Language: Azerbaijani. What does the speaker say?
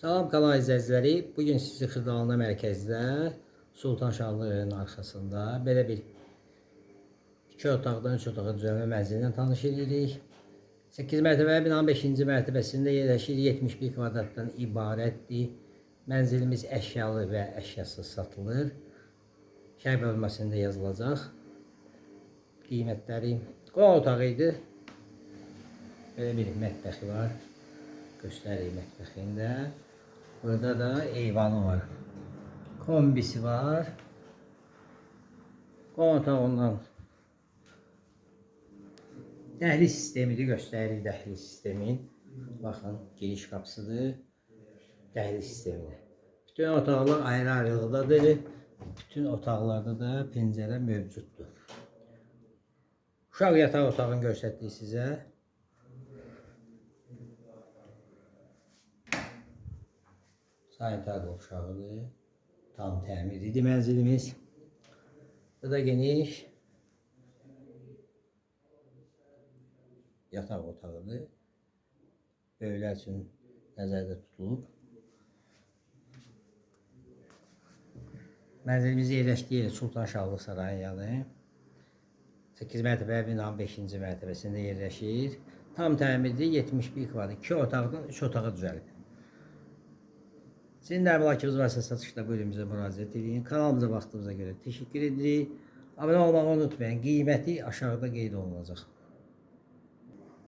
Salam kanal izləyiciləri. Bugün sizi Xırdalanda mərkəzdə Sultanşahlı'nın arxasında belə bir 2 otaqdan 3 otağa düzəlmə mənzililə tanış edirik. 8 mərtəbəli binanın 5-ci mərtəbəsində yerləşir. 71 kvadratdan ibarətdir. Mənzilimiz əşyalı və əşyasız satılır. Şərh bölməsində yazılacaq qiymətləri. Qonaq otağı idi. Belə bir mətbəxi var. Göstəreyim mətbəxində. Burada da eyvanı var. Kombisi var. Qonaq otağından dəhliz sistemini göstərir. Dəhliz sistemin. Baxın, giriş qapısıdır. Dəhliz sistemini. Bütün otaqlar ayrı-ayrılıqdadır. Bütün otaqlarda da pəncərə mövcuddur. Uşaq yataq otağını göstərdik sizə. Sanitar qovşağıdır. Tam təmirlidir mənzilimiz. Bu da geniş yataq otağıdır. Böyüklər üçün nəzərdə tutulub. Mənzilimiz yerləşdiyi yer Sultanşahlı sarayının yanı. 8 mərtəbəli binanın 5-ci mərtəbəsində yerləşir. Tam təmirli 71 kvadrat 2 otaqdan 3 otağa düzəlib. Sizin də əmlakınız varsa satışda bölümümüzə müraciət edin. Kanalımıza baxdığınıza görə təşəkkür edirik. Abunə olmağı unutmayın. Qiyməti aşağıda qeyd olunacaq.